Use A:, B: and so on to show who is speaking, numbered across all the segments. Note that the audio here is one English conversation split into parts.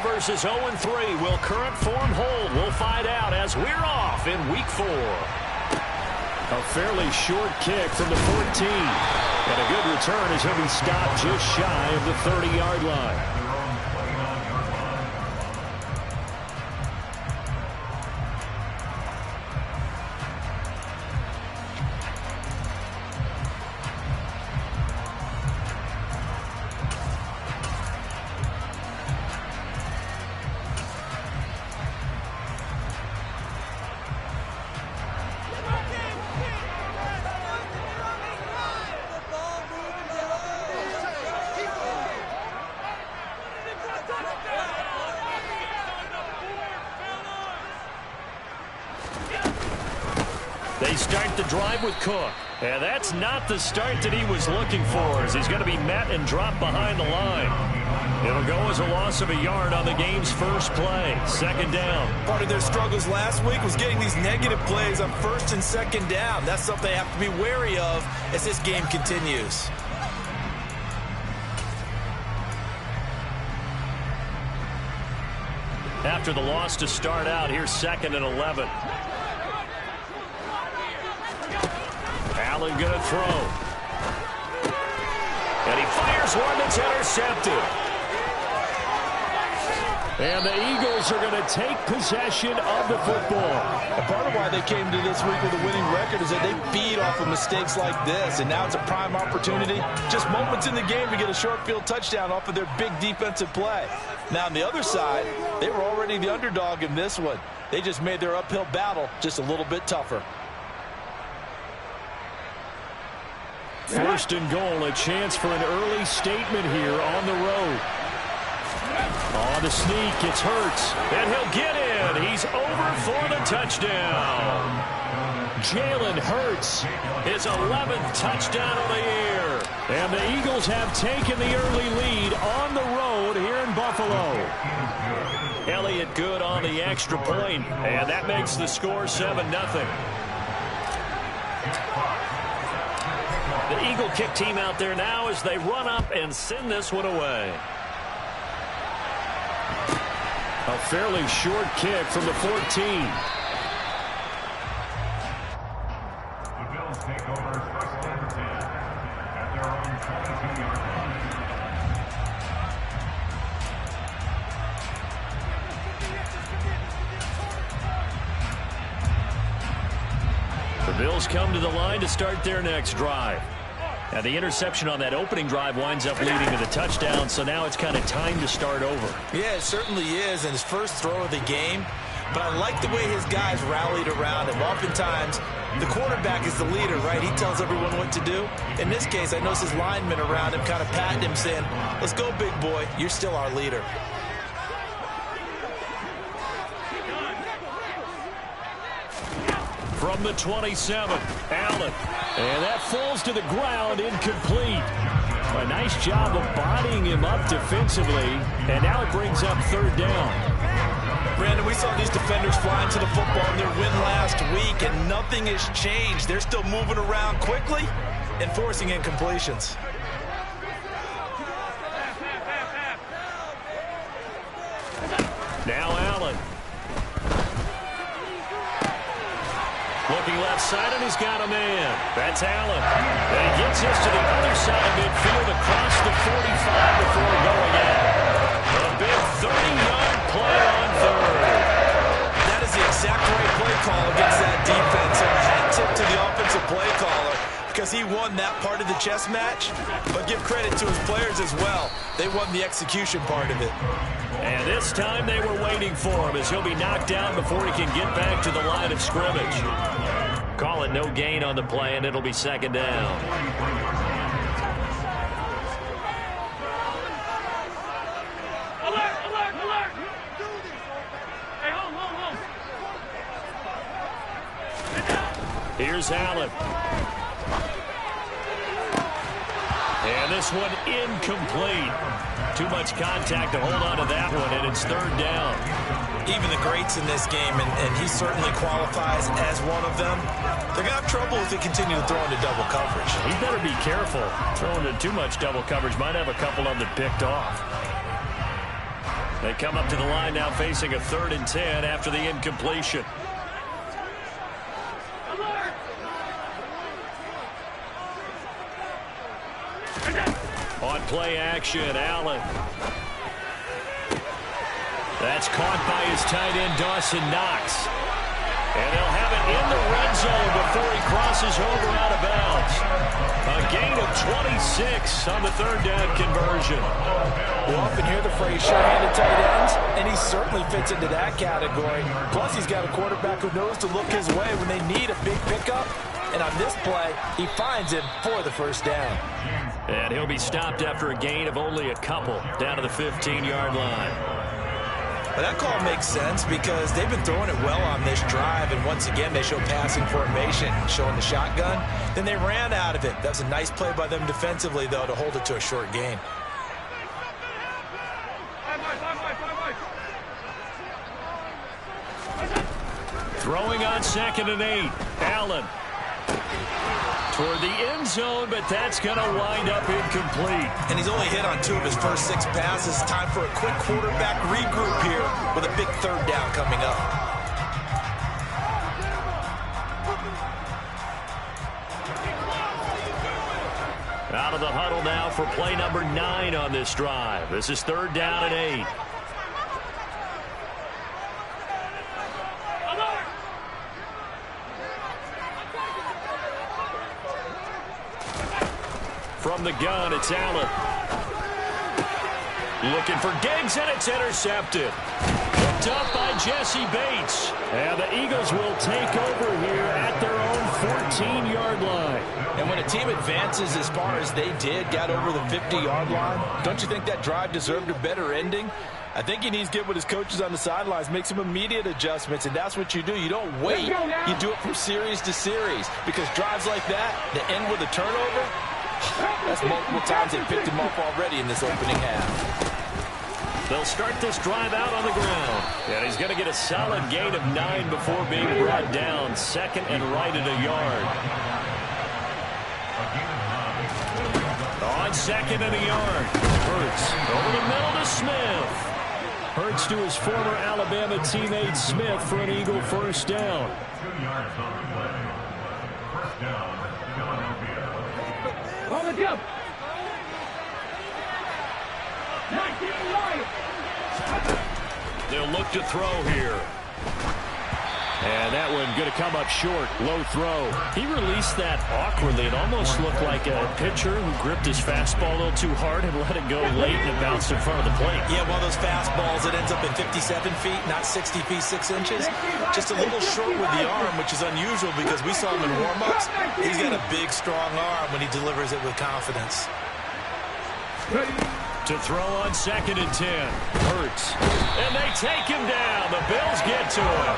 A: versus 0-3. Will current form hold? We'll find out as we're off in Week 4. A fairly short kick from the 14. And a good return as he'll be stopped just shy of the 30-yard line. They start the drive with Cook. And that's not the start that he was looking for, as he's going to be met and dropped behind the line. It'll go as a loss of a yard on the game's first play. Second down.
B: Part of their struggles last week was getting these negative plays on first and second down. That's something they have to be wary of as this game continues.
A: After the loss to start out, here's 2nd and 11. Allen going to throw. And he fires one that's intercepted. And the Eagles are going to take possession of the football.
B: And part of why they came to this week with a winning record is that they feed off of mistakes like this. And now it's a prime opportunity. Just moments in the game to get a short field touchdown off of their big defensive play. Now on the other side, they were already the underdog in this one. They just made their uphill battle just a little bit tougher.
A: First and goal, a chance for an early statement here on the road. On the sneak, it's Hurts, and he'll get in. He's over for the touchdown. Jalen Hurts, his 11th touchdown of the year. And the Eagles have taken the early lead on the road here in Buffalo. Elliott good on the extra point, and that makes the score 7-0. The Eagle kick team out there now as they run up and send this one away. A fairly short kick from the 14.
C: The Bills take over 1st and 10 at their own 22-yard line.
A: The Bills come to the line to start their next drive. Now, the interception on that opening drive winds up leading to the touchdown, so now it's kind of time to start over.
B: Yeah, it certainly is, and his first throw of the game. But I like the way his guys rallied around him. Oftentimes, the quarterback is the leader, right? He tells everyone what to do. In this case, I notice his linemen around him kind of patting him, saying, let's go, big boy. You're still our leader.
A: From the 27, Allen. And that falls to the ground, incomplete. A nice job of bodying him up defensively, and now it brings up 3rd down.
B: Brandon, we saw these defenders flying to the football in their win last week, and nothing has changed. They're still moving around quickly and forcing incompletions.
A: Now Allen. Looking left side, and he's got a man. That's Allen. And he gets this to the other side of midfield across the 45 before going in. A big 30-yard play on 3rd.
B: That is the exact right play call against that defense. So a hat tip to the offensive play caller because he won that part of the chess match. But give credit to his players as well. They won the execution part of it.
A: And this time they were waiting for him as he'll be knocked down before he can get back to the line of scrimmage. Call it no gain on the play, and it'll be 2nd down.
C: Alert, alert, alert! Hey, hold.
A: Here's Allen. And this one incomplete. Too much contact to hold on to that one, and it's 3rd down.
B: Even the greats in this game, and he certainly qualifies as one of them, they're going to have trouble if they continue to throw into double coverage.
A: He better be careful. Throwing into too much double coverage might have a couple of them picked off. They come up to the line now facing a 3rd and 10 after the incompletion. On play action, Allen. That's caught by his tight end, Dawson Knox. And they'll have it in the red zone before he crosses over out of bounds. A gain of 26 on the 3rd down conversion.
B: We often hear the phrase sure-handed tight ends, and he certainly fits into that category. Plus, he's got a quarterback who knows to look his way when they need a big pickup. And on this play, he finds him for the 1st down.
A: And he'll be stopped after a gain of only a couple down to the 15-yard line.
B: Well, that call makes sense because they've been throwing it well on this drive, and once again they show passing formation, showing the shotgun. Then they ran out of it. That was a nice play by them defensively, though, to hold it to a short gain.
A: Throwing on 2nd and 8, Allen. Toward the end zone, but that's going to wind up incomplete.
B: And he's only hit on 2 of his first 6 passes. Time for a quick quarterback regroup here with a big 3rd down coming up.
A: Out of the huddle now for play number 9 on this drive. This is 3rd down and 8. From the gun, it's Allen. Looking for Diggs, and it's intercepted. Picked up by Jesse Bates. And the Eagles will take over here at their own 14-yard line.
B: And when a team advances as far as they did, got over the 50-yard line, don't you think that drive deserved a better ending? I think he needs to get with his coaches on the sidelines, make some immediate adjustments, and that's what you do. You don't wait. You do it from series to series, because drives like that, that end with a turnover, that's multiple times they picked him up already in this opening half.
A: They'll start this drive out on the ground. And he's going to get a solid gain of 9 before being brought down. 2nd and right at a yard. On 2nd and a yard. Hurts over the middle to Smith. Hurts to his former Alabama teammate Smith for an Eagle 1st down.
C: 2 yards on the play. 1st down, Philadelphia.
D: On the jump. 19 right.
A: They'll look to throw here. And that one going to come up short. Low throw. He released that awkwardly. It almost looked like a pitcher who gripped his fastball a little too hard and let it go late, and it bounced in front of the plate.
B: Yeah, one of those fastballs that ends up at 57 feet, not 60 feet, 6 inches. Just a little short with the arm, which is unusual because we saw him in warm-ups. He's got a big, strong arm when he delivers it with confidence.
A: To throw on 2nd and 10. Hurts. And they take him down. The Bills get to him.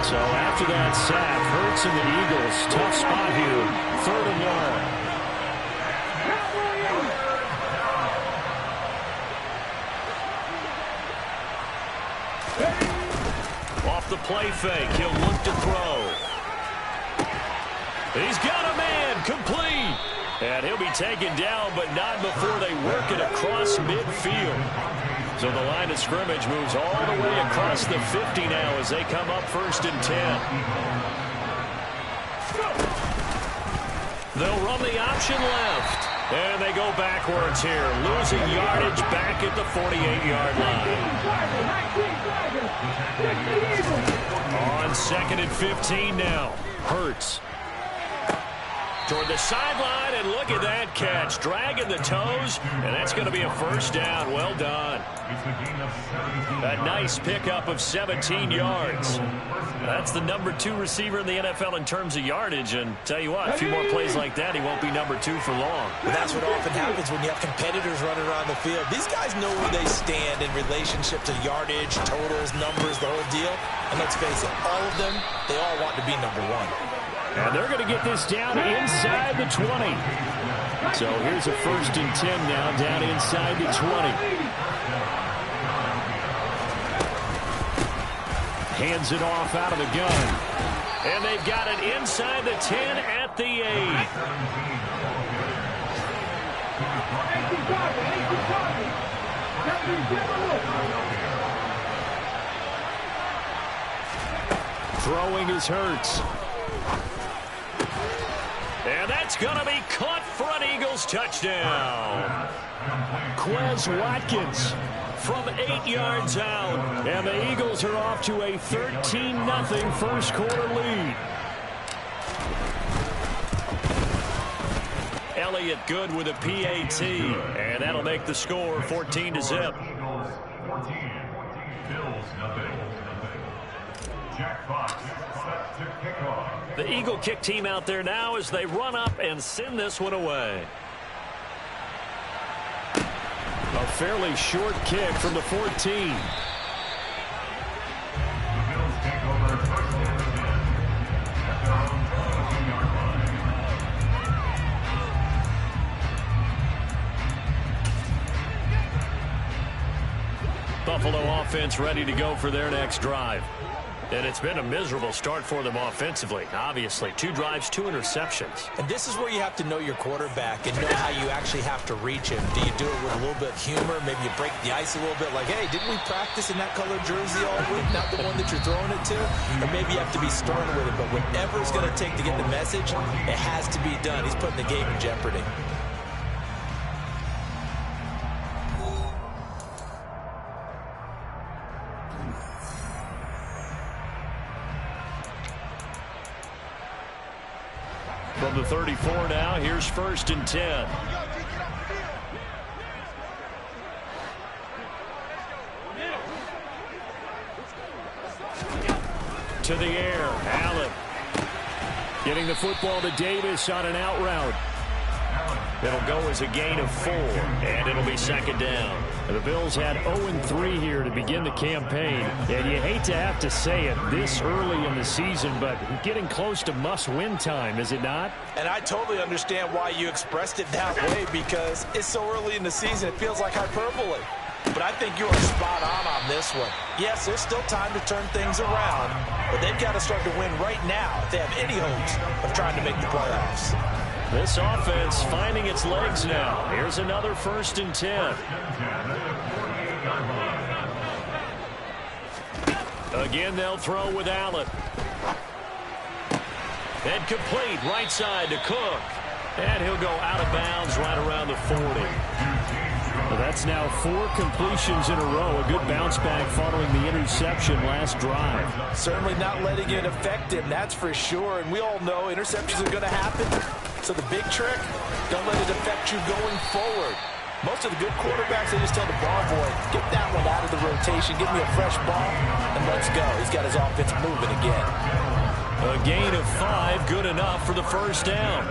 A: So after that sack, Hurts and the Eagles, tough spot here. 3rd and long. Off the play fake, he'll look to throw. He's got a man, complete. And he'll be taken down, but not before they work it across midfield. So the line of scrimmage moves all the way across the 50 now as they come up 1st and 10. They'll run the option left. And they go backwards here, losing yardage back at the 48-yard line. On 2nd and 15 now. Hurts. Toward the sideline, and look at that catch. Dragging the toes, and that's going to be a 1st down. Well done. A nice pickup of 17 yards. That's the number 2 receiver in the NFL in terms of yardage, and tell you what, a few more plays like that, he won't be number 2 for long.
B: Well, that's what often happens when you have competitors running around the field. These guys know where they stand in relationship to yardage, totals, numbers, the whole deal. And let's face it, all of them, they all want to be number 1.
A: And they're going to get this down inside the 20. So here's a 1st and 10 now, down inside the 20. Hands it off out of the gun. And they've got it inside the 10 at the 8. Throwing is Hurts. And that's going to be caught for an Eagles touchdown. Quez Watkins from 8 yards out. And the Eagles are off to a 13-0 first quarter lead. Elliott good with a PAT. And that'll make the score 14-0.
C: Eagles 14, Bills nothing. Jack Fox set to kick off.
A: The Eagle kick team out there now as they run up and send this one away. A fairly short kick from the 14.
C: The Bills take over first and 10 at their own 22-yard line.
A: Buffalo offense ready to go for their next drive. And it's been a miserable start for them offensively. Obviously, 2 drives, 2 interceptions.
B: And this is where you have to know your quarterback and know how you actually have to reach him. Do you do it with a little bit of humor? Maybe you break the ice a little bit like, hey, didn't we practice in that color jersey all week? Not the one that you're throwing it to? Or maybe you have to be stern with it. But whatever it's going to take to get the message, it has to be done. He's putting the game in jeopardy.
A: From the 34 now, here's first and 10. To the air, Allen. Getting the football to Davis on an out route. It'll go as a gain of 4, and it'll be second down. The Bills had 0-3 here to begin the campaign, and you hate to have to say it this early in the season, but getting close to must-win time, is it not?
B: And I totally understand why you expressed it that way, because it's so early in the season, it feels like hyperbole. But I think you are spot on this one. Yes, there's still time to turn things around, but they've got to start to win right now if they have any hopes of trying to make the playoffs.
A: This offense finding its legs now. Here's another first and 10. Again, they'll throw with Allen. And complete right side to Cook. And he'll go out of bounds right around the 40. Well, that's now 4 completions in a row. A good bounce back following the interception last drive.
B: Certainly not letting it affect him, that's for sure. And we all know interceptions are going to happen. So the big trick, don't let it affect you going forward. Most of the good quarterbacks, they just tell the ball boy, get that one out of the rotation, give me a fresh ball, and let's go. He's got his offense moving again.
A: A gain of 5, good enough for the first down.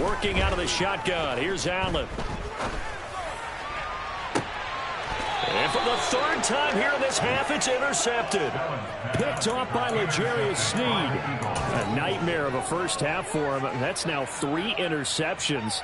A: Working out of the shotgun, here's Allen. And for the 3rd time here in this half, it's intercepted. Picked off by L'Jarius Sneed. A nightmare of a first half for him. That's now 3 interceptions.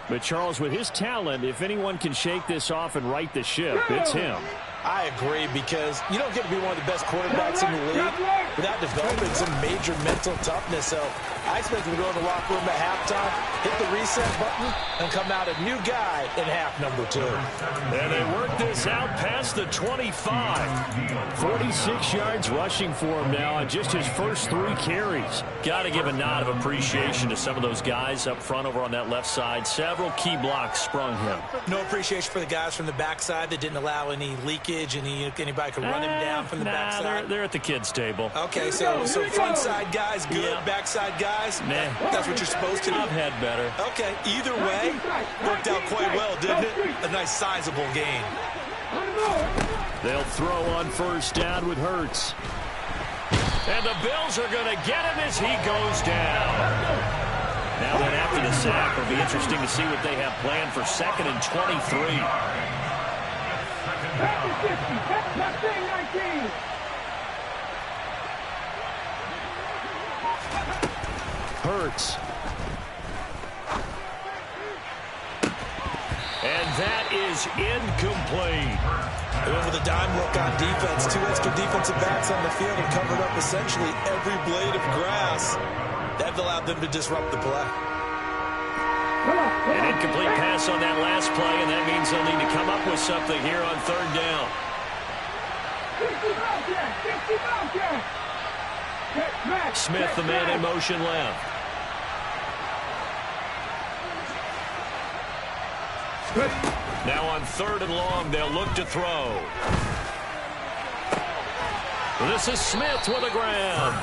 A: But Charles, with his talent, if anyone can shake this off and right the ship, it's him.
B: I agree, because you don't get to be one of the best quarterbacks in the league without developing some major mental toughness. So I expect him to go in the locker room at halftime, hit the reset button, and come out a new guy in half number 2.
A: And they work this out past the 25. 46 yards rushing for him now on just his first 3 carries. Got to give a nod of appreciation to some of those guys up front over on that left side. Several key blocks sprung him.
B: No appreciation for the guys from the backside that didn't allow any leakage. Anybody could run him down from the backside.
A: They're at the kids' table.
B: Okay, so front side guys good,
A: yeah.
B: Backside guys,
A: nah.
B: That's what you're supposed to do.
A: I've had better.
B: Okay, either way, worked out quite well, didn't it? A nice sizable gain.
A: They'll throw on first down with Hurts. And the Bills are going to get him as he goes down. Now then, after the sack, it'll be interesting to see what they have planned for 2nd and 23. Hurts. And that is incomplete.
B: They went with a dime look on defense. 2 extra defensive backs on the field and covered up essentially every blade of grass. That allowed them to disrupt the play.
A: An incomplete pass on that last play, and that means they'll need to come up with something here on third down. Smith, the man in motion left. Now on third and long, they'll look to throw. This is Smith with a grab.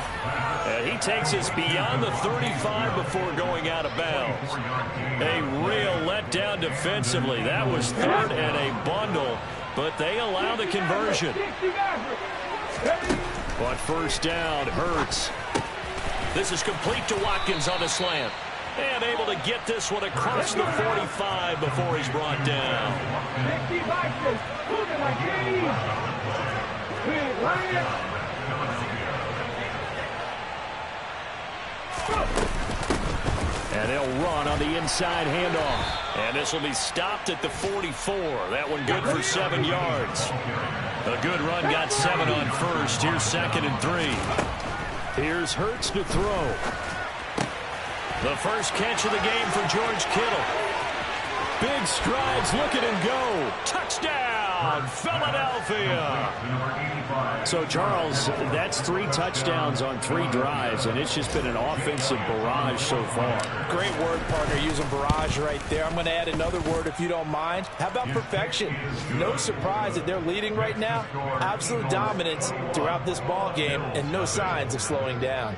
A: And he takes us beyond the 35 before going out of bounds. A real letdown defensively. That was third and a bundle, but they allow the conversion. On first down, Hurts. This is complete to Watkins on the slant. And able to get this one across the 45 before he's brought down. And they'll run on the inside handoff. And this will be stopped at the 44. That one good for 7 yards. A good run got 7 on first. Here's 2nd and 3. Here's Hurts to throw. The first catch of the game for George Kittle. Big strides, look at him go. Touchdown, Philadelphia. So, Charles, that's 3 touchdowns on 3 drives, and it's just been an offensive barrage so far.
B: Great word, partner, using barrage right there. I'm going to add another word if you don't mind. How about perfection? No surprise that they're leading right now. Absolute dominance throughout this ball game and no signs of slowing down.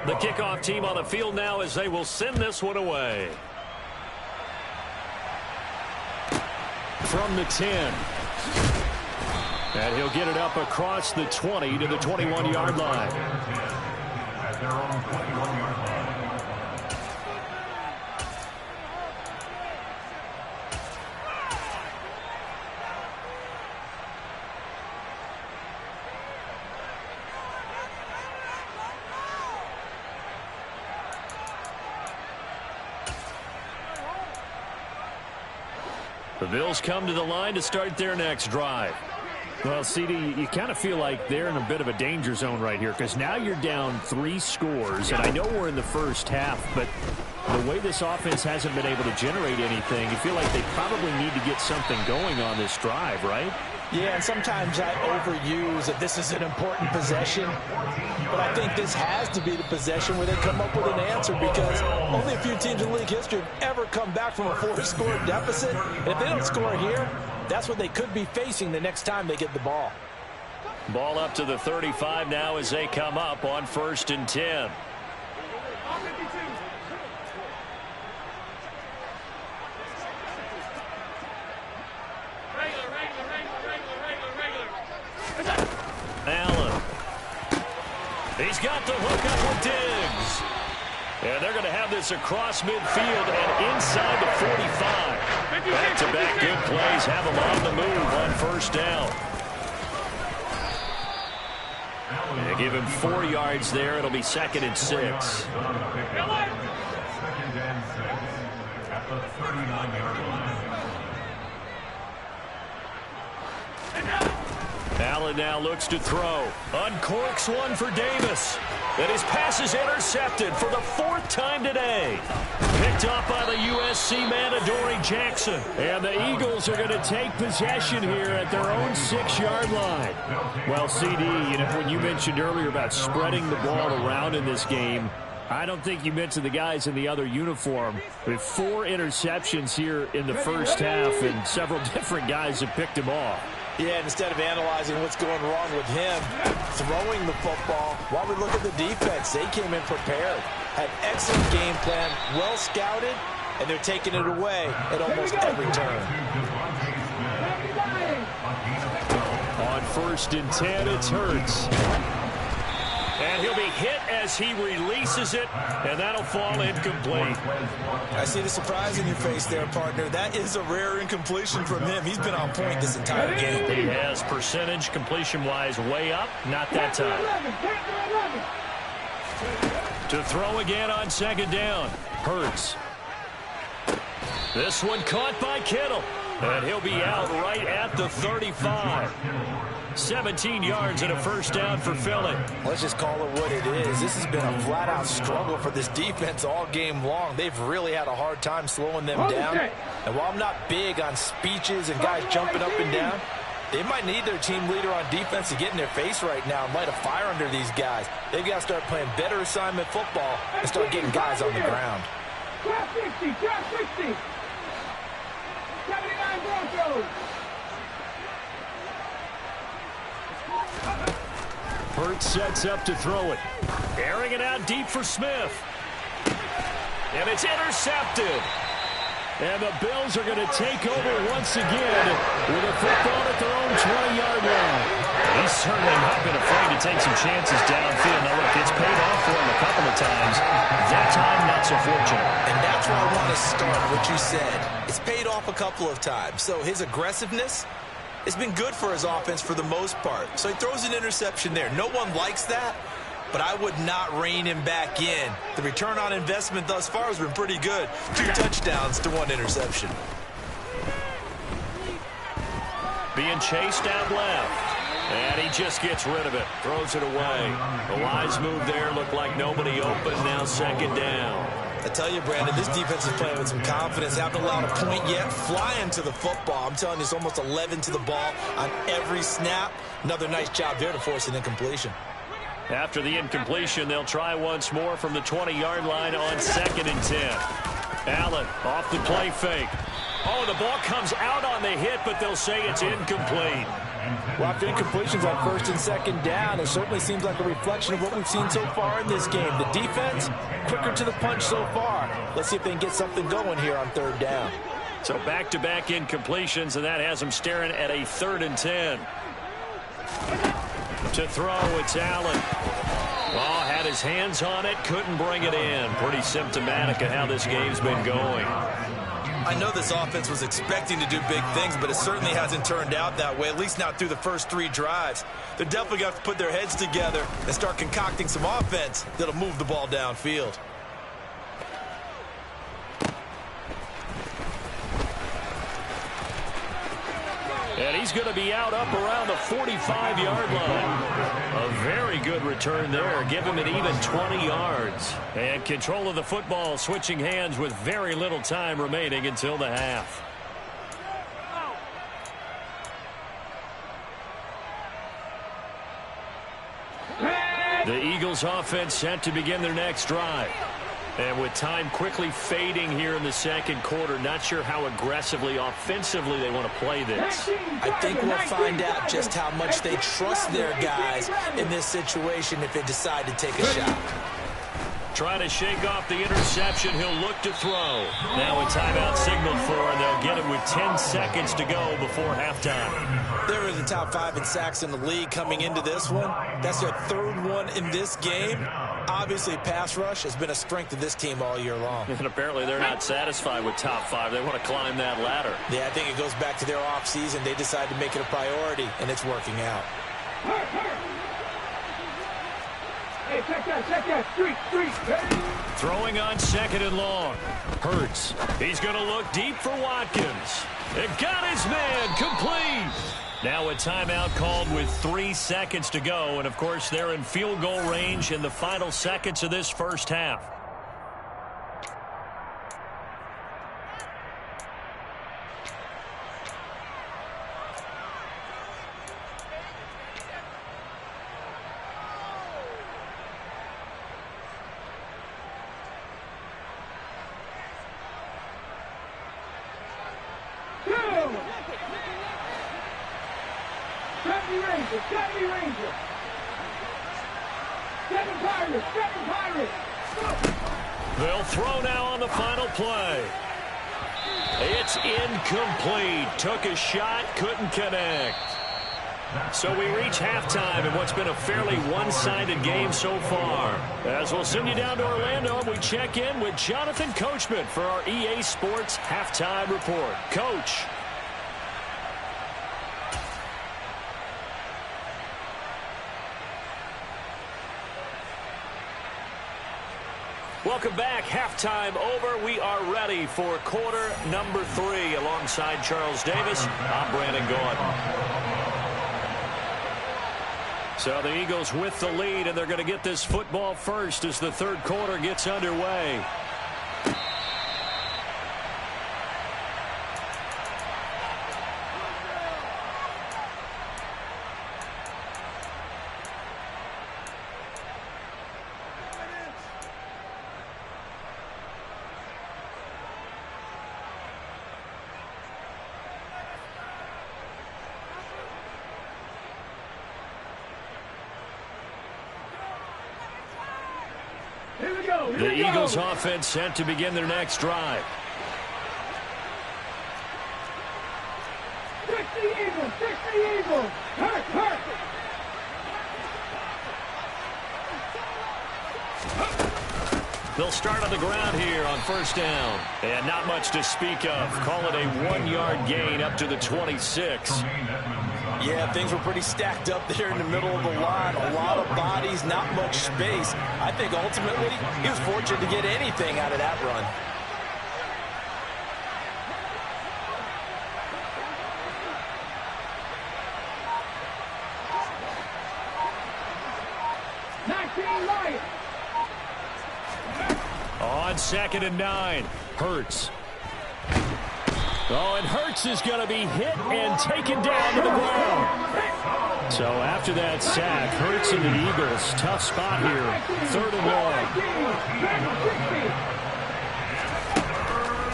A: The kickoff team on the field now as they will send this one away. From the 10. And he'll get it up across the 20 to the 21-yard line.
C: At their own 21-yard line.
A: The Bills come to the line to start their next drive.
E: Well, CD, you kind of feel like they're in a bit of a danger zone right here because now you're down 3 scores, and I know we're in the first half, but the way this offense hasn't been able to generate anything, you feel like they probably need to get something going on this drive, right?
B: Yeah, and sometimes I overuse that this is an important possession, but I think this has to be the possession where they come up with an answer because only a few teams in league history have ever come back from a 4-score deficit, and if they don't score here, that's what they could be facing the next time they get the ball.
A: Ball up to the 35 now as they come up on 1st and 10. Allen. He's got the hook up with Diggs. And they're going to have this across midfield and inside the 45. Back-to-back good plays have them on the move on first down. They give him 4 yards there. It'll be 2nd and 6.
C: 2nd and 6 at the 39-yard line.
A: Allen now looks to throw. Uncorks one for Davis. And his pass is intercepted for the 4th time today. Picked up by the USC man, Adoree Jackson. And the Eagles are going to take possession here at their own 6-yard line.
E: Well, CD, you know, when you mentioned earlier about spreading the ball around in this game, I don't think you mentioned the guys in the other uniform. With 4 interceptions here in the first half, and several different guys have picked him off.
B: Yeah, and instead of analyzing what's going wrong with him, throwing the football, while we look at the defense, they came in prepared. Had excellent game plan, well scouted, and they're taking it away at almost every turn.
A: On 1st and 10, it's Hurts. And he'll be hit as he releases it, and that'll fall incomplete.
B: I see the surprise in your face there, partner. That is a rare incompletion from him. He's been on point this entire game.
A: He has percentage completion-wise way up, not that time. To throw again on 2nd down, Hurts. This one caught by Kittle, and he'll be out right at the 35. 17 yards and a first down for Philly.
B: Let's just call it what it is. This this has been a flat-out struggle for this defense all game long. They've really had a hard time slowing them down. And while I'm not big on speeches and guys jumping up and down, they might need their team leader on defense to get in their face right now and light a fire under these guys. They've got to start playing better assignment football and start getting guys on the ground.
D: Drop 60, drop 60. 79 Broncos.
A: Hurts sets up to throw it. Airing it out deep for Smith. And it's intercepted. And the Bills are going to take over once again with a football at their own 20-yard line. He's certainly not been afraid to take some chances downfield. Now, look, it's paid off for him a couple of times. That time, not so fortunate.
B: And that's where I want to start, what you said. It's paid off a couple of times. So his aggressiveness has been good for his offense for the most part. So he throws an interception there. No one likes that, but I would not rein him back in. The return on investment thus far has been pretty good. 2 touchdowns to 1 interception.
A: Being chased out left. And he just gets rid of it. Throws it away. A wise move there. Looked like nobody open. Now 2nd down.
B: I tell you, Brandon, this defense is playing with some confidence. Haven't allowed a point yet. Flying to the football. I'm telling you, it's almost 11 to the ball on every snap. Another nice job there to force an incompletion.
A: After the incompletion, they'll try once more from the 20-yard line on 2nd and 10. Allen off the play fake. Oh, the ball comes out on the hit, but they'll say it's incomplete.
B: Well, after incompletions on 1st and 2nd down, it certainly seems like a reflection of what we've seen so far in this game. The defense, quicker to the punch so far. Let's see if they can get something going here on 3rd down.
A: So back-to-back incompletions, and that has them staring at a 3rd and 10. To throw, it's Allen. Oh, had his hands on it, couldn't bring it in. Pretty symptomatic of how this game's been going.
B: I know this offense was expecting to do big things, but it certainly hasn't turned out that way, at least not through the first 3 drives. They're definitely going to have to put their heads together and start concocting some offense that'll move the ball downfield.
A: And he's going to be out up around the 45-yard line. A very good return there. Give him an even 20 yards. And control of the football, switching hands with very little time remaining until the half. The Eagles offense set to begin their next drive. And with time quickly fading here in the 2nd quarter, not sure how aggressively, offensively they want to play this.
B: I think we'll find out just how much they trust their guys in this situation if they decide to take a shot.
A: Trying to shake off the interception. He'll look to throw. Now a timeout signaled for, and they'll get it with 10 seconds to go before halftime.
B: They're in the top 5 in sacks in the league coming into this one. That's their 3rd one in this game. Obviously, pass rush has been a strength of this team all year long.
A: And apparently they're not satisfied with top 5. They want to climb that ladder.
B: Yeah, I think it goes back to their offseason. They decided to make it a priority, and it's working out.
D: Hey, check that, street.
A: Throwing on 2nd and long. Hurts. He's going to look deep for Watkins. It got his man complete. Now a timeout called with 3 seconds to go. And, of course, they're in field goal range in the final seconds of this first half. They'll throw now on the final play. It's incomplete. Took a shot, couldn't connect. So we reach halftime in what's been a fairly one-sided game so far. As we'll send you down to Orlando, and we check in with Jonathan Coachman for our EA Sports Halftime Report. Coach. Welcome back. Halftime over. We are ready for quarter number 3. Alongside Charles Davis, I'm Brandon Gaudin. So the Eagles with the lead, and they're going to get this football first as the third quarter gets underway. The Eagles offense set to begin their next drive.
D: Fix the Eagles! Fix the Eagles! Hurt! Hurt!
A: They'll start on the ground here on first down. And not much to speak of. Call it a 1-yard gain up to the 26.
B: Yeah, things were pretty stacked up there in the middle of the line. A lot of bodies, not much space. I think ultimately he was fortunate to get anything out of that run.
A: On 2nd and 9, Hurts. Oh, and Hurts is going to be hit and taken down to the ground. So after that sack, Hurts and the Eagles, tough spot here. 3rd and long.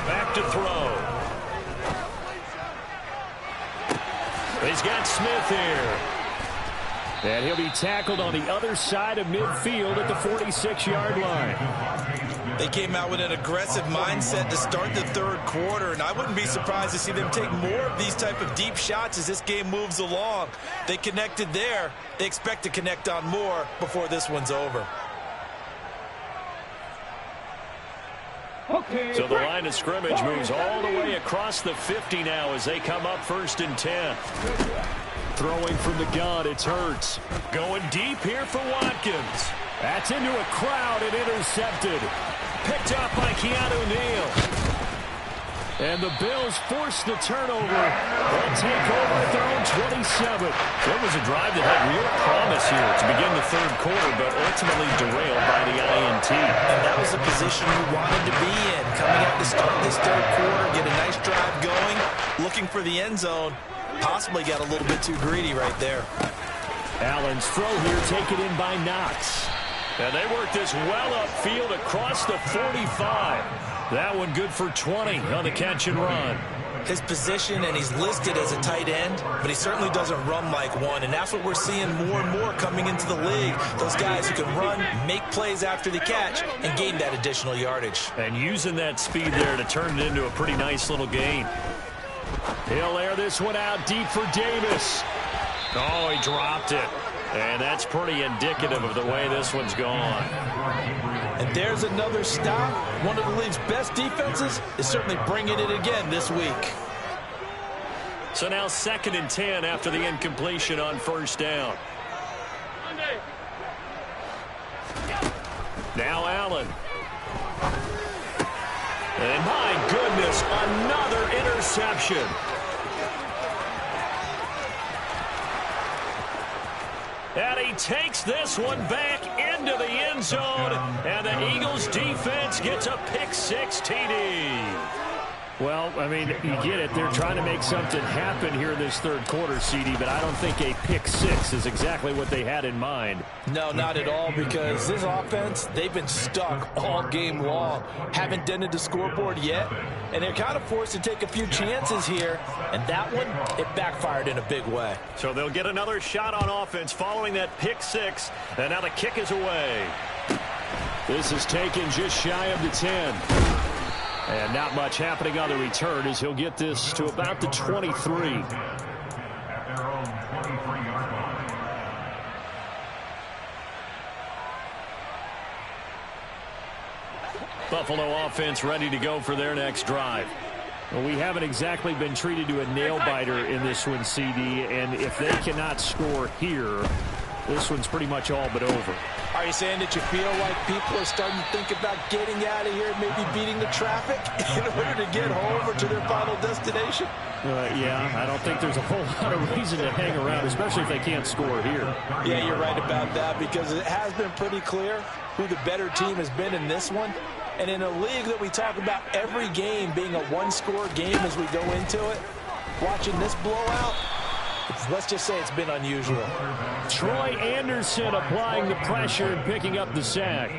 A: Back to throw. He's got Smith here. And he'll be tackled on the other side of midfield at the 46-yard line.
B: They came out with an aggressive mindset to start the third quarter, and I wouldn't be surprised to see them take more of these type of deep shots as this game moves along. They connected there. They expect to connect on more before this one's over.
A: So the line of scrimmage moves all the way across the 50 now as they come up 1st and 10. Throwing from the gun, it's Hurts. Going deep here for Watkins. That's into a crowd and intercepted. Picked up by Keanu Neal. And the Bills force the turnover. They'll take over at their own 27. It was a drive that had real promise here to begin the third quarter, but ultimately derailed by the INT.
B: And that was the position you wanted to be in. Coming out to start this third quarter, get a nice drive going, looking for the end zone. Possibly got a little bit too greedy right there.
A: Allen's throw here taken in by Knox. And they work this well upfield across the 45. That one good for 20 on the catch and run.
B: His position, and he's listed as a tight end, but he certainly doesn't run like one, and that's what we're seeing more and more coming into the league. Those guys who can run, make plays after the catch, and gain that additional yardage.
A: And using that speed there to turn it into a pretty nice little gain. He'll air this one out deep for Davis. Oh, he dropped it. And that's pretty indicative of the way this one's gone.
B: And there's another stop. One of the league's best defenses is certainly bringing it again this week.
A: So now 2nd and 10 after the incompletion on first down. Now Allen. And my goodness, another interception. And he takes this one back into the end zone, and the Eagles defense gets a pick-6 TD. Well, I mean, you get it. They're trying to make something happen here in this third quarter, CD, but I don't think a pick-6 is exactly what they had in mind.
B: No, not at all, because this offense, they've been stuck all game long. Haven't dented the scoreboard yet, and they're kind of forced to take a few chances here, and that one, it backfired in a big way.
A: So they'll get another shot on offense following that pick-6, and now the kick is away. This is taken just shy of the 10. And not much happening on the return as he'll get this to about the 23.
C: At their own 23-yard line.
A: Buffalo offense ready to go for their next drive. Well, we haven't exactly been treated to a nail-biter in this one, CD, and if they cannot score here, this one's pretty much all but over.
B: Are you saying that you feel like people are starting to think about getting out of here, maybe beating the traffic in order to get home or to their final destination?
E: Yeah, I don't think there's a whole lot of reason to hang around, especially if they can't score here.
B: Yeah, you're right about that, because it has been pretty clear who the better team has been in this one. And in a league that we talk about every game being a one-score game as we go into it, watching this blowout, let's just say it's been unusual.
E: Troy Anderson applying the pressure and picking up the sack.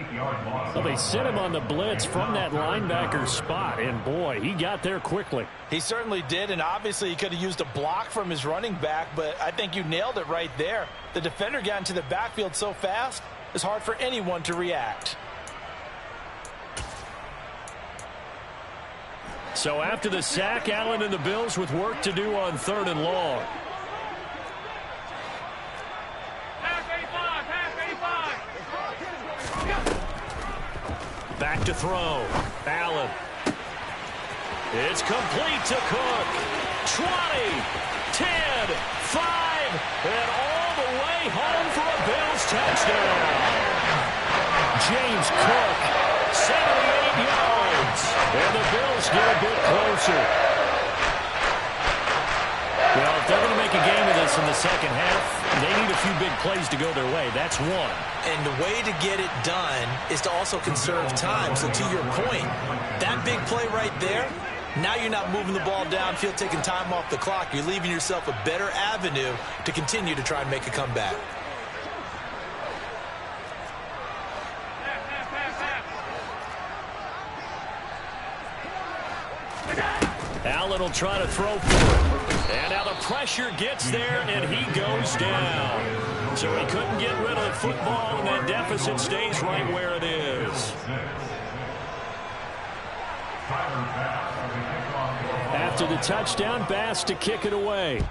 E: Well, they sent him on the blitz from that linebacker spot, and boy, he got there quickly.
B: He certainly did, and obviously he could have used a block from his running back, but I think you nailed it right there. The defender got into the backfield so fast, it's hard for anyone to react.
E: So after the sack, Allen and the Bills with work to do on 3rd and long. Back to throw. Allen. It's complete to Cook. 20, 10, 5, and all the way home for a Bills touchdown. James Cook, 78 yards. And the Bills get a bit closer. Well, if they're going to make a game of this in the second half, they need a few big plays to go their way. That's one.
B: And the way to get it done is to also conserve time. So to your point, that big play right there, now you're not moving the ball downfield, taking time off the clock. You're leaving yourself a better avenue to continue to try and make a comeback.
E: Allen will try to throw for it. And now the pressure gets there, and he goes down. So he couldn't get rid of the football, and that deficit stays right where it is. After the touchdown, Bass to kick it away.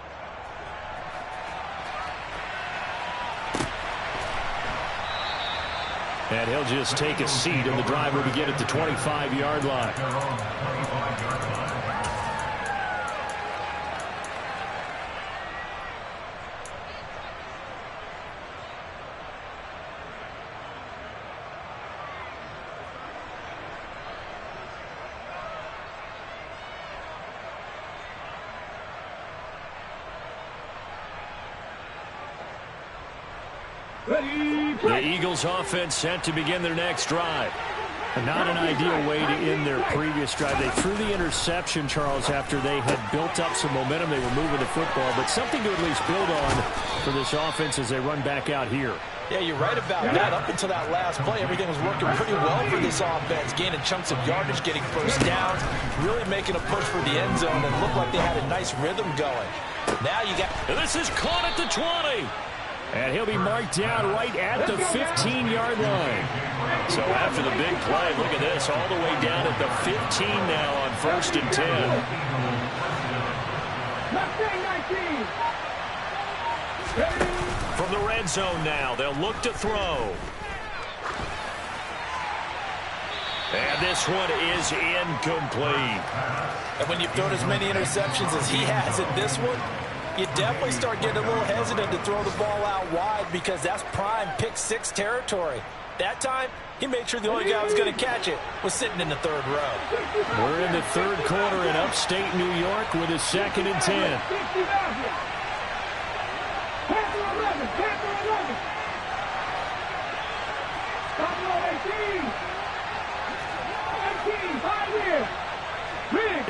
E: And he'll just take a seat, and the driver to get at the 25-yard line. The Eagles offense set to begin their next drive. Not an ideal way to end their previous drive. They threw the interception, Charles, after they had built up some momentum. They were moving the football, but something to at least build on for this offense as they run back out here.
B: Yeah, you're right about that. Up until that last play, everything was working pretty well for this offense, gaining chunks of yardage, getting first downs, really making a push for the end zone, and looked like they had a nice rhythm going. Now you got...
E: This is caught at the 20. And he'll be marked down right at the 15-yard line. So after the big play, look at this, all the way down at the 15 now on 1st and 10. From the red zone now, they'll look to throw. And this one is incomplete.
B: And when you've thrown as many interceptions as he has in this one, you definitely start getting a little hesitant to throw the ball out wide, because that's prime pick-6 territory. That time, he made sure the only guy who was going to catch it was sitting in the 3rd row.
E: We're in the 3rd quarter in upstate New York with a 2nd and 10.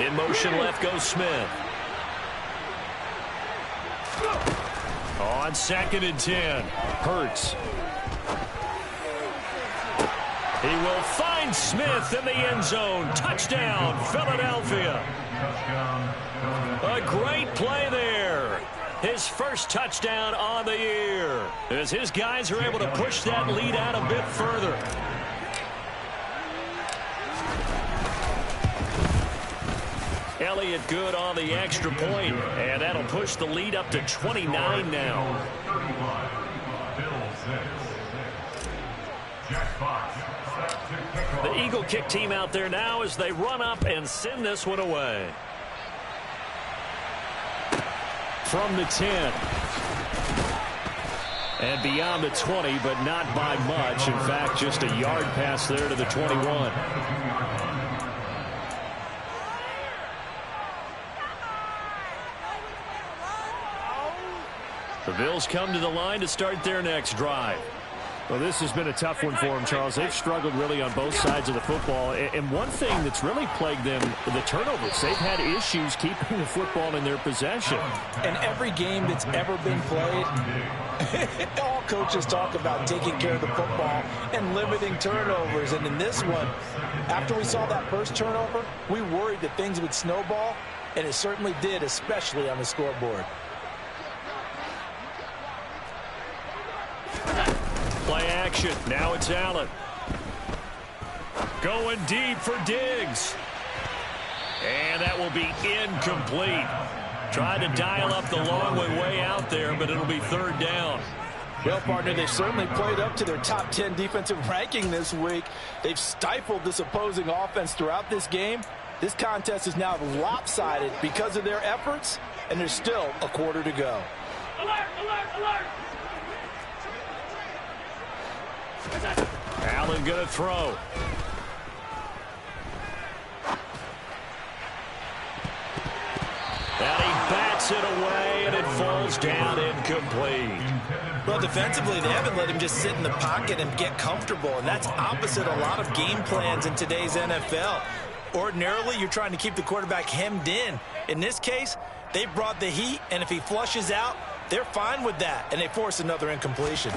E: In motion left goes Smith. On 2nd and 10, Hurts. He will find Smith in the end zone. Touchdown, Philadelphia. A great play there. His first touchdown on the year, as his guys are able to push that lead out a bit further. Elliott good on the extra point, and that'll push the lead up to 29 now. The Eagle kick team out there now as they run up and send this one away. From the 10. And beyond the 20, but not by much. In fact, just a yard pass there to the 21.
A: The Bills come to the line to start their next drive.
E: Well, this has been a tough one for them, Charles. They've struggled really on both sides of the football. And one thing that's really plagued them, the turnovers. They've had issues keeping the football in their possession.
B: In every game that's ever been played, all coaches talk about taking care of the football and limiting turnovers. And in this one, after we saw that first turnover, we worried that things would snowball, and it certainly did, especially on the scoreboard.
A: Play action. Now it's Allen. Going deep for Diggs. And that will be incomplete. Tried to dial up the long way out there, but it'll be third down.
B: Well, partner, they've certainly played up to their top 10 defensive ranking this week. They've stifled this opposing offense throughout this game. This contest is now lopsided because of their efforts, and there's still a quarter to go.
D: Alert, alert, alert!
A: Allen going to throw. And he bats it away, and it falls down incomplete.
B: Well, defensively, they haven't let him just sit in the pocket and get comfortable, and that's opposite a lot of game plans in today's NFL. Ordinarily, you're trying to keep the quarterback hemmed in. In this case, they brought the heat, and if he flushes out, they're fine with that, and they force another incompletion.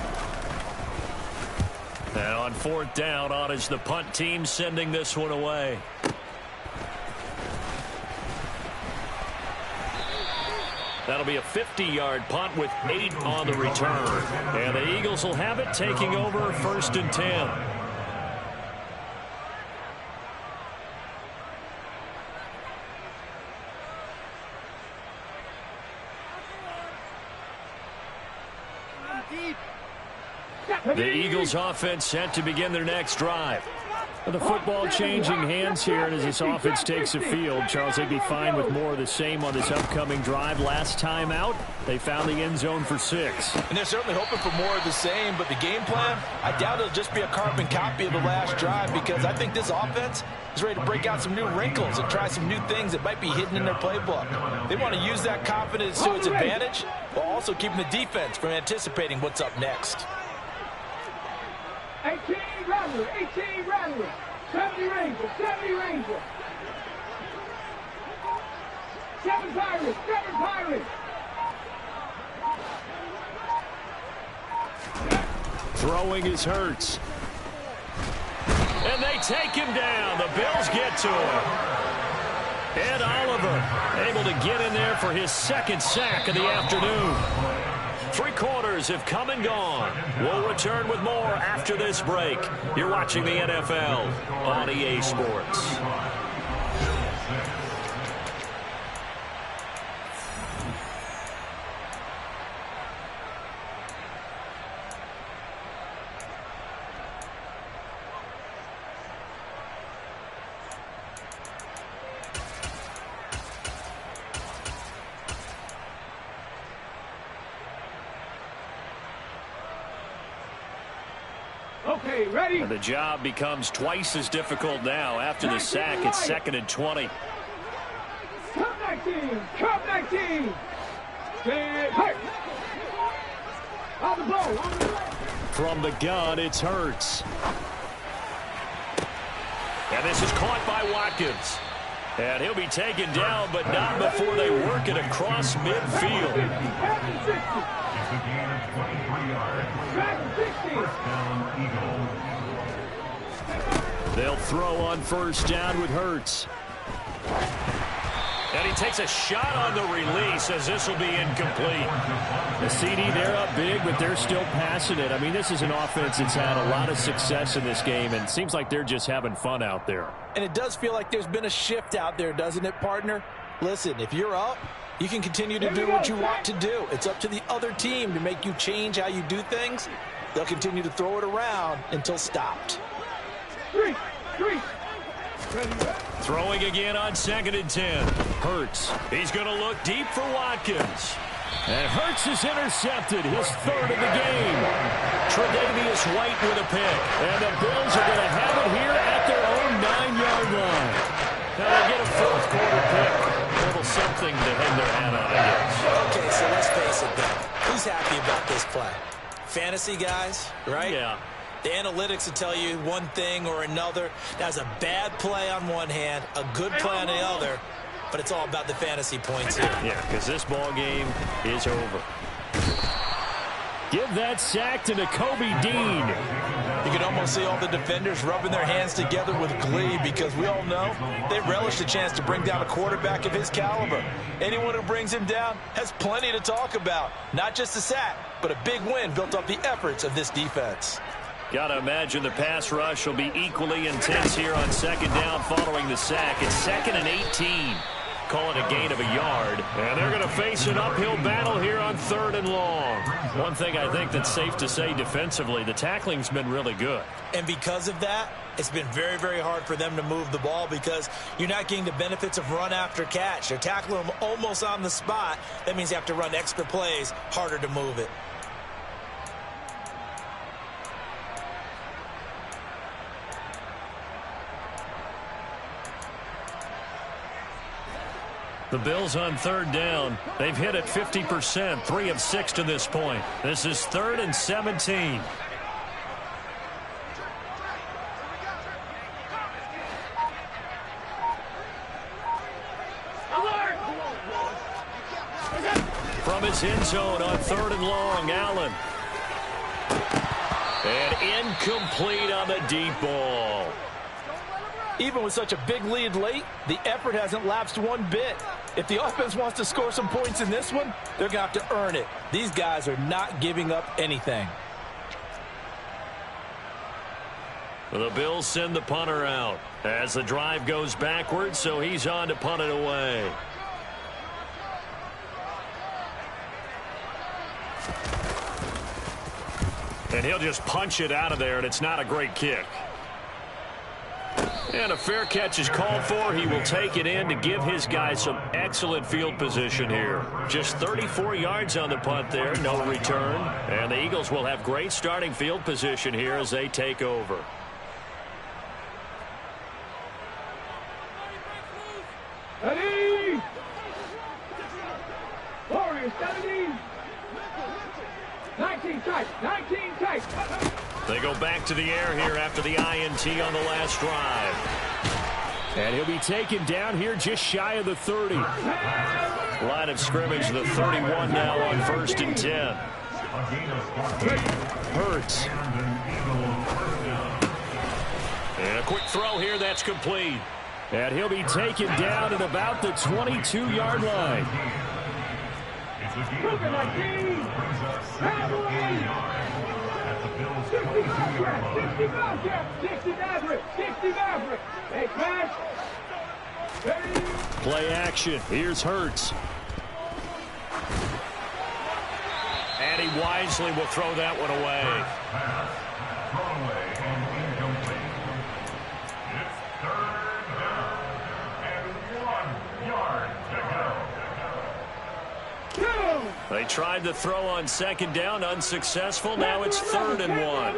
A: And on fourth down, on is the punt team sending this one away. That'll be a 50-yard punt with 8 on the return. And the Eagles will have it, taking over first and 10. The Eagles offense set to begin their next drive.
E: The football changing hands here, and as this offense takes the field, Charles, they'd be fine with more of the same on this upcoming drive. Last time out, they found the end zone for 6.
B: And they're certainly hoping for more of the same, but the game plan, I doubt it'll just be a carbon copy of the last drive, because I think this offense is ready to break out some new wrinkles and try some new things that might be hidden in their playbook. They want to use that confidence to its advantage, while also keeping the defense from anticipating what's up next.
D: 18 Rattler, 18 Rattler, 70 Ranger, 70 Ranger. 7 Pirates, 7 Pirates.
A: Throwing is Hurts. And they take him down. The Bills get to him. Ed Oliver able to get in there for his second sack of the afternoon. 3 quarters have come and gone. We'll return with more after this break. You're watching the NFL on EA Sports.
D: Okay, ready?
A: And the job becomes twice as difficult now after the sack. It's 2nd and 20.
D: Come 19, come 19. Stand hurt. On the ball, on the left.
A: From the gun, it's Hurts. And this is caught by Watkins. And he'll be taken down, but not before they work it across midfield.
C: It's a gain of 23 yards. First down, Eagles.
A: They'll throw on first down with Hurts. And he takes a shot on the release as this will be incomplete.
E: The CD, they're up big, but they're still passing it. I mean, this is an offense that's had a lot of success in this game, and it seems like they're just having fun out there.
B: And it does feel like there's been a shift out there, doesn't it, partner? Listen, if you're up, you can continue to do what you want to do. It's up to the other team to make you change how you do things. They'll continue to throw it around until stopped.
D: 3.
A: Throwing again on 2nd and 10. Hurts. He's going to look deep for Watkins.
E: And Hurts is intercepted, his 3rd of the game.
A: Tre'Davious White with a pick.
E: And the Bills are going to have it here at their own 9-yard line.
A: Now they get a 4th quarter pick. A little something to hang their hat on, I guess.
B: Okay, so let's face it then. Who's Who's happy about this play? Fantasy guys, right?
E: Yeah.
B: The analytics will tell you one thing or another. That's a bad play on one hand, a good play on the other, but it's all about the fantasy points here.
E: Yeah, because this ball game is over. Give that sack to Nakobe Dean.
B: You can almost see all the defenders rubbing their hands together with glee because we all know they relish the chance to bring down a quarterback of his caliber. Anyone who brings him down has plenty to talk about. Not just a sack, but a big win built off the efforts of this defense.
E: Got to imagine the pass rush will be equally intense here on second down following the sack. It's 2nd and 18. Call it a gain of a yard. And they're going to face an uphill battle here on 3rd and long. One thing I think that's safe to say defensively, the tackling's been really good.
B: And because of that, it's been very, very hard for them to move the ball because you're not getting the benefits of run after catch. They're tackling them almost on the spot. That means you have to run extra plays, harder to move it.
E: The Bills on 3rd down. They've hit it 50%, 3 of 6 to this point. This is 3rd and 17. From his end zone on 3rd and long, Allen. And incomplete on the deep ball.
B: Even with such a big lead late, the effort hasn't lapsed one bit. If the offense wants to score some points in this one, they're going to have to earn it. These guys are not giving up anything.
E: The Bills send the punter out as the drive goes backwards, so he's on to punt it away. And he'll just punch it out of there, and it's not a great kick. And a fair catch is called for. He will take it in to give his guys some excellent field position here. Just 34 yards on the punt there, no return. And the Eagles will have great starting field position here as they take over.
D: Ready! Warriors 17. 19 tight, 19 tight.
E: They go back to the air here after the INT on the last drive. And he'll be taken down here just shy of the 30. Line of scrimmage, the 31 now on 1st and 10. Hurts. And a quick throw here, that's complete. And he'll be taken down at about the 22-yard line.
D: Moving like these. Cowboys. 60 Bobcat, 60 Maverick, 60 Maverick. Hey, Crash. Ready?
E: Play action. Here's Hurts. And he wisely will throw that one away.
C: Throwaway and incomplete. It's 3rd down and 1 yard to go.
E: They tried to throw on 2nd down, unsuccessful. Now it's 3rd and 1.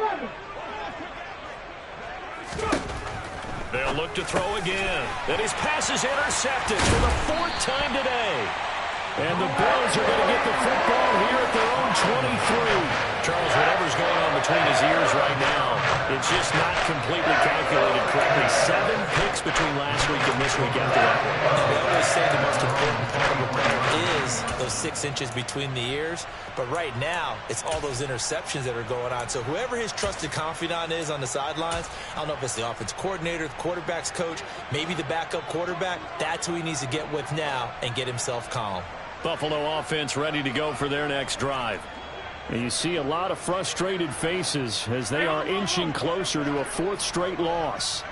E: They'll look to throw again. And his pass is intercepted for the 4th time today. And the Bills are going to get the football here at their own 23. Charles, whatever's going on between his ears right now, it's just not completely calculated correctly. 7 picks between last week and this week after that one.
B: They always say the most important part of a player is those 6 inches between the ears. But right now, it's all those interceptions that are going on. So whoever his trusted confidant is on the sidelines, I don't know if it's the offense coordinator, the quarterback's coach, maybe the backup quarterback, that's who he needs to get with now and get himself calm.
E: Buffalo offense ready to go for their next drive. And you see a lot of frustrated faces as they are inching closer to a 4th straight loss.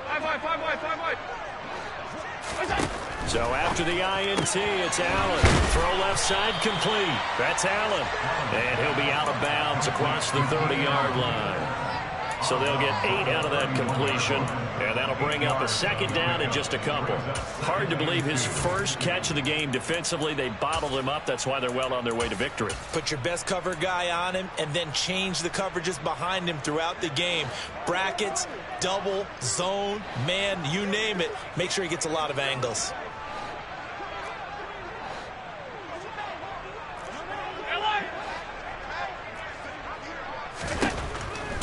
D: Five wide.
E: So after the INT, it's Allen. Throw left side complete. That's Allen. And he'll be out of bounds across the 30-yard line. So they'll get 8 out of that completion, and that'll bring up a 2nd down in just a couple. Hard to believe his first catch of the game defensively. They bottled him up. That's why they're well on their way to victory.
B: Put your best cover guy on him and then change the coverages behind him throughout the game. Brackets, double, zone, man, you name it. Make sure he gets a lot of angles.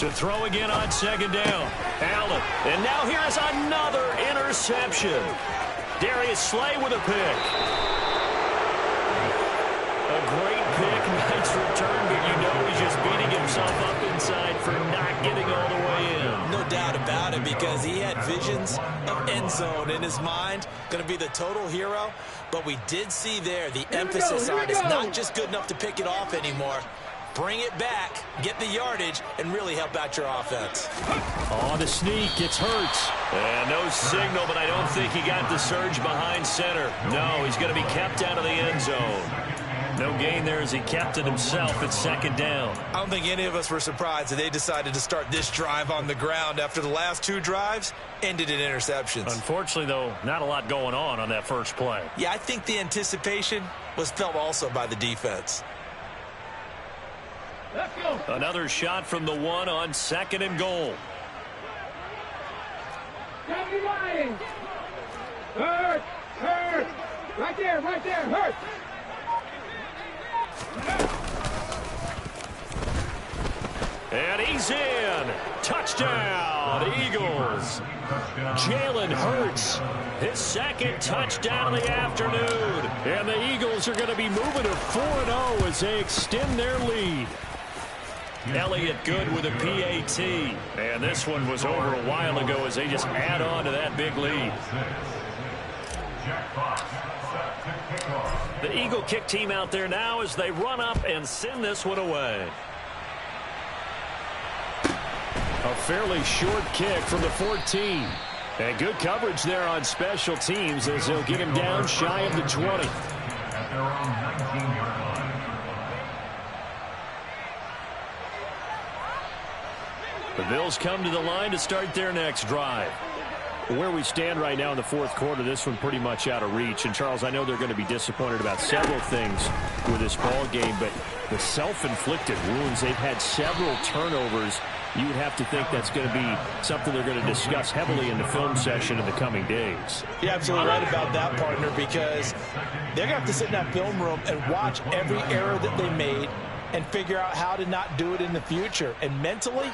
A: To throw again on second down. Allen. And now here is another interception. Darius Slay with a pick. A great pick. Nice return, but you know he's just beating himself up inside for not getting all the way in.
B: No doubt about it, because he had visions of end zone in his mind. Going to be the total hero. But we did see there the emphasis on it's not just good enough to pick it off anymore. Bring it back, get the yardage, and really help out your offense.
A: On the sneak, it's Hurts. And no signal, but I don't think he got the surge behind center. No, he's going to be kept out of the end zone. No gain there as he kept it himself at second down.
B: I don't think any of us were surprised that they decided to start this drive on the ground after the last two drives ended in interceptions.
E: Unfortunately, though, not a lot going on that first play.
B: Yeah, I think the anticipation was felt also by the defense.
D: Let's go.
A: Another shot from the one on second and goal.
D: County Lions. Hurt. Right there, hurt.
A: And he's in. Touchdown, Eagles. Jalen Hurts, his second touchdown of the afternoon. And the Eagles are going to be moving to 4-0 as they extend their lead. Elliott Good with a PAT. And this one was over a while ago as they just add on to that big lead. The Eagle kick team out there now as they run up and send this one away. A fairly short kick from the 14. And good coverage there on special teams as they'll get him down shy of the 20.
C: At their own 19-yard line.
A: The Bills come to the line to start their next drive. Where we stand right now in the fourth quarter, this one pretty much out of reach. And, Charles, I know they're going to be disappointed about several things with this ball game, but the self-inflicted wounds, they've had several turnovers. You would have to think that's going to be something they're going to discuss heavily in the film session in the coming days.
B: You're absolutely right about that, partner, because they're going to have to sit in that film room and watch every error that they made and figure out how to not do it in the future. And mentally,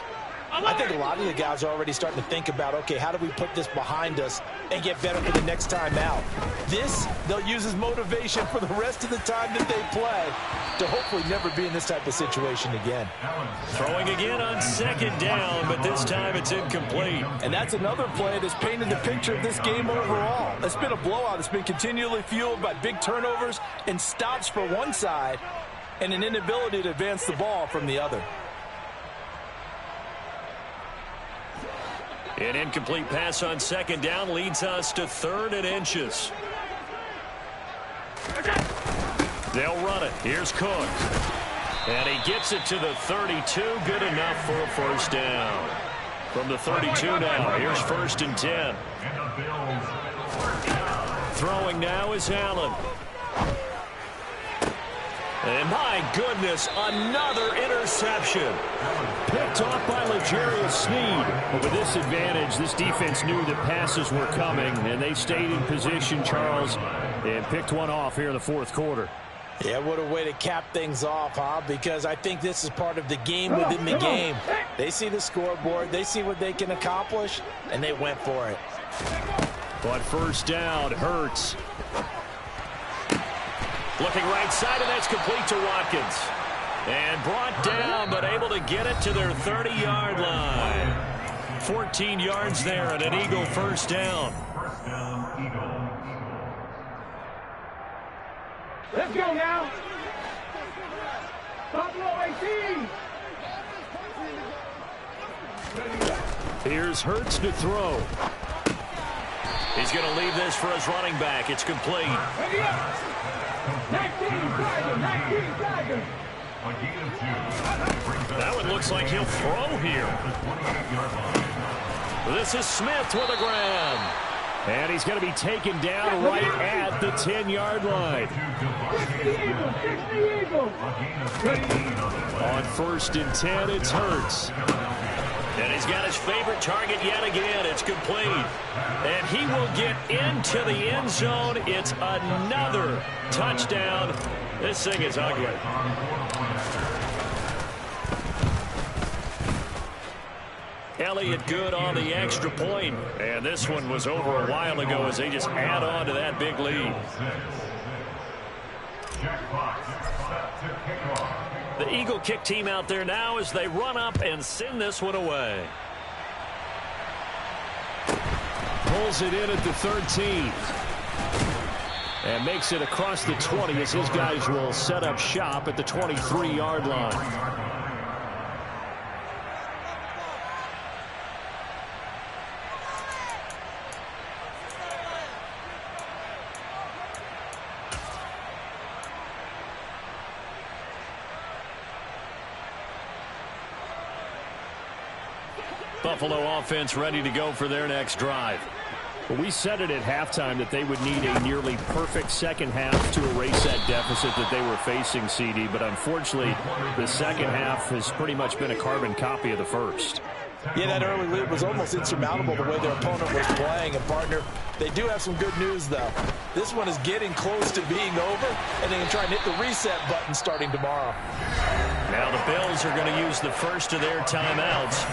B: I think a lot of the guys are already starting to think about, okay, how do we put this behind us and get better for the next time out? This, they'll use as motivation for the rest of the time that they play to hopefully never be in this type of situation again.
A: Throwing again on second down, but this time it's incomplete.
B: And that's another play that's painted the picture of this game overall. It's been a blowout. It's been continually fueled by big turnovers and stops for one side and an inability to advance the ball from the other.
A: An incomplete pass on second down leads us to 3rd and inches. They'll run it. Here's Cook. And he gets it to the 32. Good enough for a first down. From the 32 now, here's 1st and 10. Throwing now is Allen. And my goodness, another interception. Picked off by L'Jarius Sneed. But with this advantage, this defense knew that passes were coming, and they stayed in position, Charles, and picked one off here in the fourth quarter.
B: Yeah, what a way to cap things off, huh? Because I think this is part of the game within the game. They see the scoreboard, they see what they can accomplish, and they went for it.
A: But first down, Hurts. Looking right side, and that's complete to Watkins. And brought down, but able to get it to their 30-yard line. 14 yards there, and an Eagle first down.
C: First down, Eagle.
D: Let's go now. Buffalo 18.
A: Here's Hurts to throw. He's going to leave this for his running back. It's complete.
D: Ready up. 19 Tigers.
A: That one looks like he'll throw here. This is Smith with a grab. And he's going to be taken down right at the 10-yard line.
D: 60 Eagles.
A: On 1st and 10, it's Hurts. And he's got his favorite target yet again. It's complete. And he will get into the end zone. It's another touchdown. This thing is ugly. Elliott good on the extra point. And this one was over a while ago as they just add on to that big lead. The Eagle kick team out there now as they run up and send this one away.
E: Pulls it in at the 13. And makes it across the 20 as his guys will set up shop at the 23-yard line.
A: Buffalo offense ready to go for their next drive.
E: Well, we said it at halftime that they would need a nearly perfect second half to erase that deficit that they were facing, CD. But unfortunately, the second half has pretty much been a carbon copy of the first.
B: Yeah, that early lead was almost insurmountable the way their opponent was playing. And, partner, they do have some good news, though. This one is getting close to being over, and they can try and hit the reset button starting tomorrow.
A: Now the Bills are going to use the first of their timeouts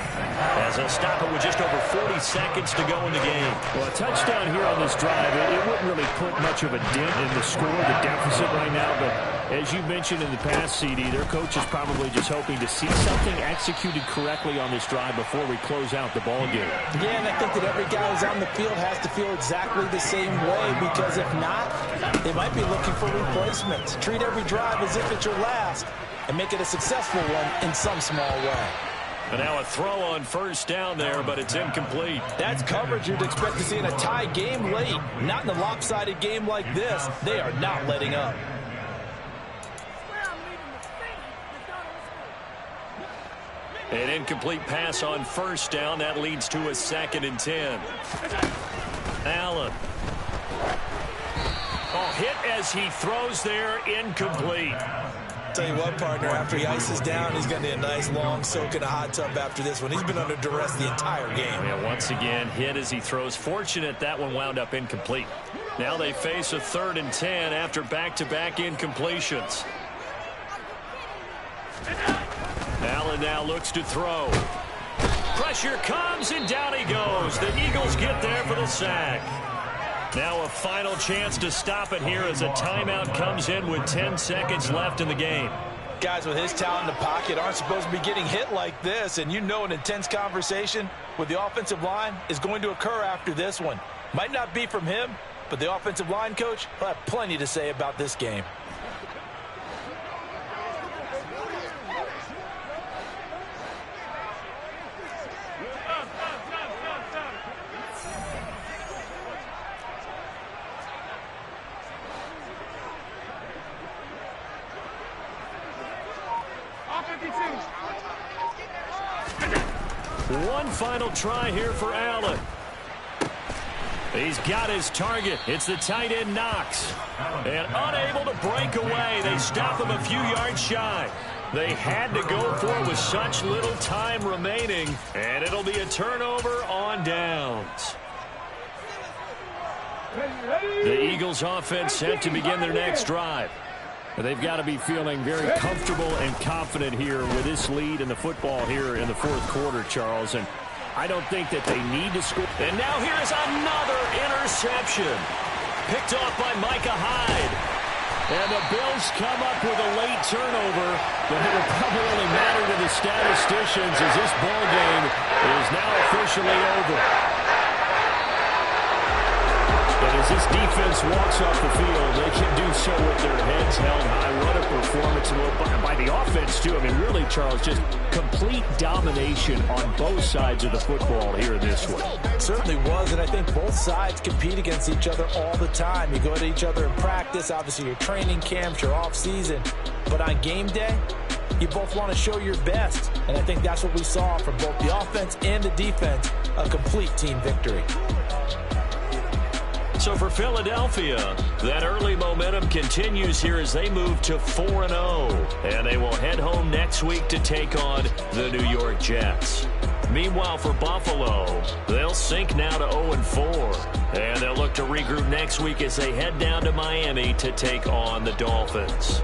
A: as they'll stop it with just over 40 seconds to go in the game.
E: Well, a touchdown here on this drive, it wouldn't really put much of a dent in the score, the deficit right now. But as you mentioned in the past, CD, their coach is probably just hoping to see something executed correctly on this drive before we close out the ball game.
B: Yeah, and I think that every guy who's on the field has to feel exactly the same way, because if not, they might be looking for replacements. Treat every drive as if it's your last, and make it a successful one in some small way.
A: And now a throw on first down there, but it's incomplete.
B: That's coverage you'd expect to see in a tie game late. Not in a lopsided game like this. They are not letting up.
A: An incomplete pass on first down. That leads to a 2nd and 10. Allen. Oh, hit as he throws there, incomplete.
B: Tell you what, partner, after he ices down, he's going to need a nice long soak in a hot tub after this one. He's been under duress the entire game.
A: Yeah, once again, hit as he throws. Fortunate that one wound up incomplete. Now they face a 3rd and 10 after back-to-back incompletions. Allen now looks to throw. Pressure comes, and down he goes. The Eagles get there for the sack. Now a final chance to stop it here as a timeout comes in with 10 seconds left in the game.
B: Guys with his talent in the pocket aren't supposed to be getting hit like this, and you know an intense conversation with the offensive line is going to occur after this one. Might not be from him, but the offensive line coach will have plenty to say about this game.
A: One final try here for Allen. He's got his target. It's the tight end Knox. And unable to break away. They stop him a few yards shy. They had to go for it with such little time remaining. And it'll be a turnover on downs. The Eagles offense set to begin their next drive.
E: They've got to be feeling very comfortable and confident here with this lead in the football here in the 4th quarter, Charles. And I don't think that they need to score.
A: And now here is another interception. Picked off by Micah Hyde. And the Bills come up with a late turnover, but it will probably only matter to the statisticians as this ball game is now officially over.
E: But as this defense walks off the field, they can do so with their heads held high. What a performance by the offense, too. I mean, really, Charles, just complete domination on both sides of the football here in this one.
B: It certainly was, and I think both sides compete against each other all the time. You go at each other in practice, obviously your training camps, your off-season. But on game day, you both want to show your best. And I think that's what we saw from both the offense and the defense, a complete team victory.
A: So for Philadelphia, that early momentum continues here as they move to 4-0. And they will head home next week to take on the New York Jets. Meanwhile, for Buffalo, they'll sink now to 0-4. And they'll look to regroup next week as they head down to Miami to take on the Dolphins.